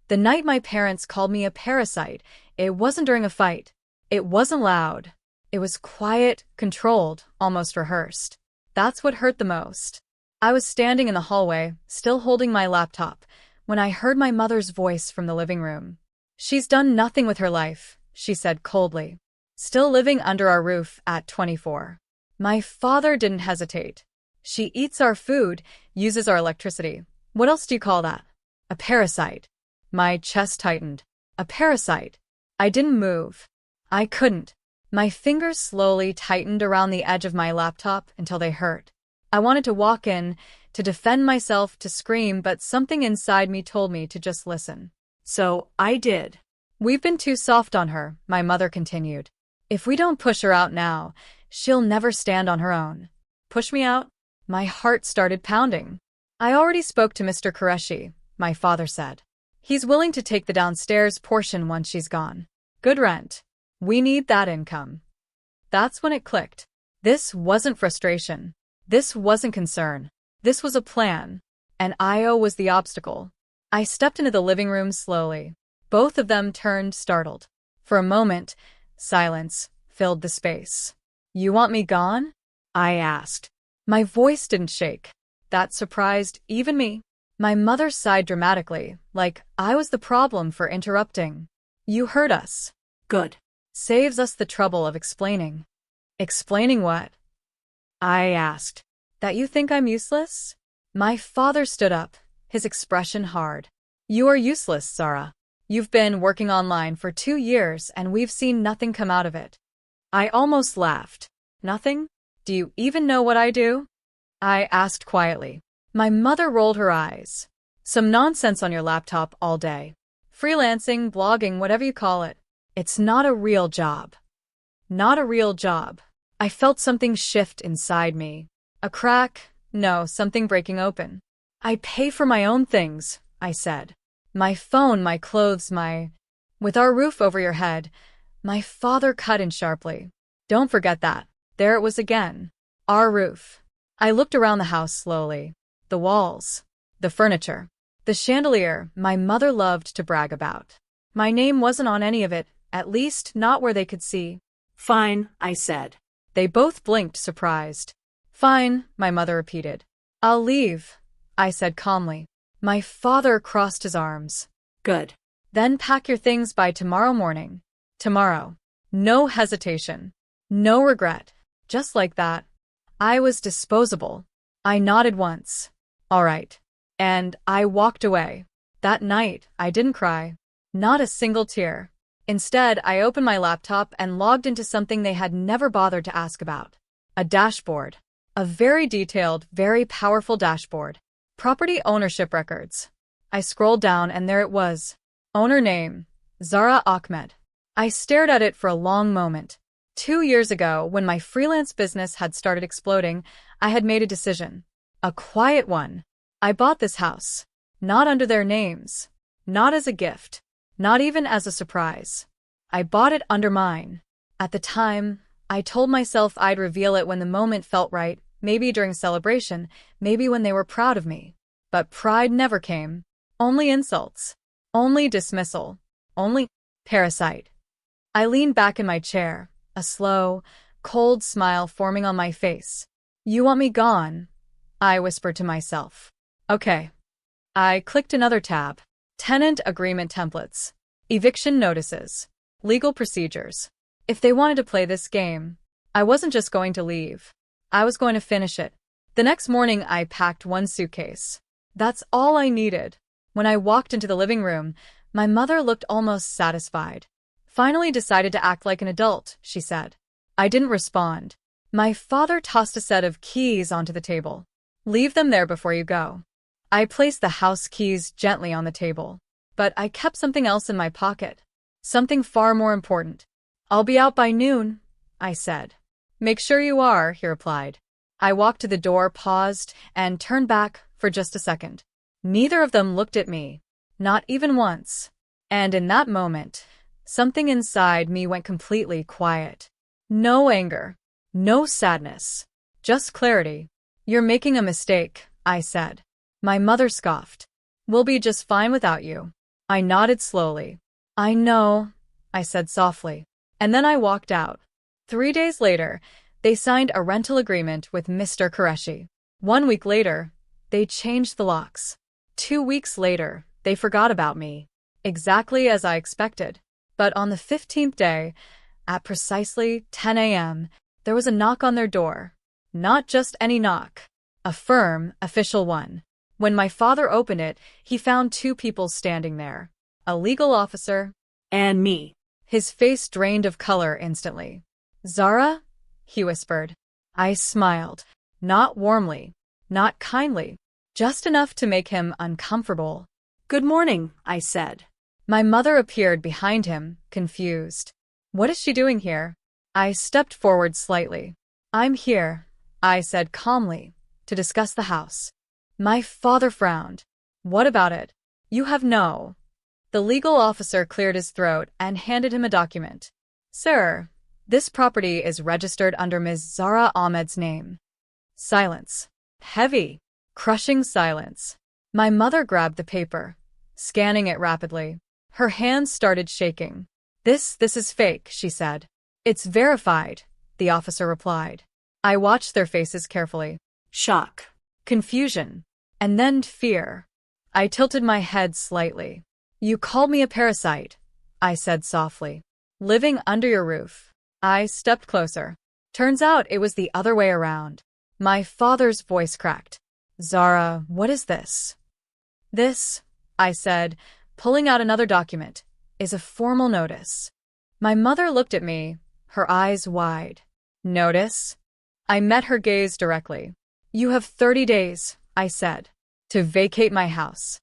The night my parents called me a parasite, it wasn't during a fight. It wasn't loud. It was quiet, controlled, almost rehearsed. That's what hurt the most. I was standing in the hallway, still holding my laptop, when I heard my mother's voice from the living room. "She's done nothing with her life," she said coldly. "Still living under our roof at 24. My father didn't hesitate. "She eats our food, uses our electricity. What else do you call that? A parasite." My chest tightened. A parasite. I didn't move. I couldn't. My fingers slowly tightened around the edge of my laptop until they hurt. I wanted to walk in, to defend myself, to scream, but something inside me told me to just listen. So I did. "We've been too soft on her," my mother continued. "If we don't push her out now, she'll never stand on her own." Push me out? My heart started pounding. "I already spoke to Mr. Qureshi," my father said. "He's willing to take the downstairs portion once she's gone. Good rent. We need that income." That's when it clicked. This wasn't frustration. This wasn't concern. This was a plan. And Io was the obstacle. I stepped into the living room slowly. Both of them turned, startled. For a moment, silence filled the space. "You want me gone?" I asked. My voice didn't shake. That surprised even me. My mother sighed dramatically, like I was the problem for interrupting. "You heard us. Good. Saves us the trouble of explaining." "Explaining what?" I asked. "That you think I'm useless?" My father stood up, his expression hard. "You are useless, Zara. You've been working online for 2 years and we've seen nothing come out of it." I almost laughed. "Nothing? Do you even know what I do?" I asked quietly. My mother rolled her eyes. "Some nonsense on your laptop all day. Freelancing, blogging, whatever you call it. It's not a real job." Not a real job. I felt something shift inside me. A crack? No, something breaking open. "I pay for my own things," I said. "My phone, my clothes, my—" "With our roof over your head," my father cut in sharply. "Don't forget that." There it was again. Our roof. I looked around the house slowly. The walls. The furniture. The chandelier my mother loved to brag about. My name wasn't on any of it, at least not where they could see. "Fine," I said. They both blinked, surprised. "Fine," my mother repeated. "I'll leave," I said calmly. My father crossed his arms. "Good. Then pack your things by tomorrow morning." Tomorrow. No hesitation. No regret. Just like that. I was disposable. I nodded once. "All right." And I walked away. That night, I didn't cry. Not a single tear. Instead, I opened my laptop and logged into something they had never bothered to ask about. A dashboard. A very detailed, very powerful dashboard. Property ownership records. I scrolled down and there it was. Owner name: Zara Ahmed. I stared at it for a long moment. 2 years ago, when my freelance business had started exploding, I had made a decision. A quiet one. I bought this house. Not under their names. Not as a gift. Not even as a surprise. I bought it under mine. At the time, I told myself I'd reveal it when the moment felt right, maybe during celebration, maybe when they were proud of me. But pride never came. Only insults. Only dismissal. Only parasite. I leaned back in my chair, a slow, cold smile forming on my face. "You want me gone?" I whispered to myself. "Okay." I clicked another tab. Tenant agreement templates. Eviction notices. Legal procedures. If they wanted to play this game, I wasn't just going to leave. I was going to finish it. The next morning, I packed one suitcase. That's all I needed. When I walked into the living room, my mother looked almost satisfied. "Finally decided to act like an adult," she said. I didn't respond. My father tossed a set of keys onto the table. "Leave them there before you go." I placed the house keys gently on the table. But I kept something else in my pocket. Something far more important. "I'll be out by noon," I said. "Make sure you are," he replied. I walked to the door, paused, and turned back for just a second. Neither of them looked at me. Not even once. And in that moment, something inside me went completely quiet. No anger. No sadness. Just clarity. "You're making a mistake," I said. My mother scoffed. "We'll be just fine without you." I nodded slowly. I know, I said softly. And then I walked out. 3 days later, they signed a rental agreement with Mr. Qureshi. 1 week later, they changed the locks. 2 weeks later, they forgot about me. Exactly as I expected. But on the 15th day, at precisely 10 a.m., there was a knock on their door. Not just any knock. A firm, official one. When my father opened it, he found two people standing there. A legal officer And me. His face drained of color instantly. Zara? He whispered. I smiled. Not warmly. Not kindly. Just enough to make him uncomfortable. Good morning, I said. My mother appeared behind him, confused. What is she doing here? I stepped forward slightly. I'm here, I said calmly, to discuss the house. My father frowned. What about it? You have no. The legal officer cleared his throat and handed him a document. Sir, this property is registered under Ms. Zara Ahmed's name. Silence. Heavy, crushing silence. My mother grabbed the paper, scanning it rapidly. Her hands started shaking. This is fake, she said. It's verified, the officer replied. I watched their faces carefully. Shock. Confusion. And then fear. I tilted my head slightly. You called me a parasite, I said softly. Living under your roof. I stepped closer. Turns out it was the other way around. My father's voice cracked. Zara, what is this? This, I said, pulling out another document, is a formal notice. My mother looked at me, her eyes wide. Notice? I met her gaze directly. You have 30 days, I said, to vacate my house.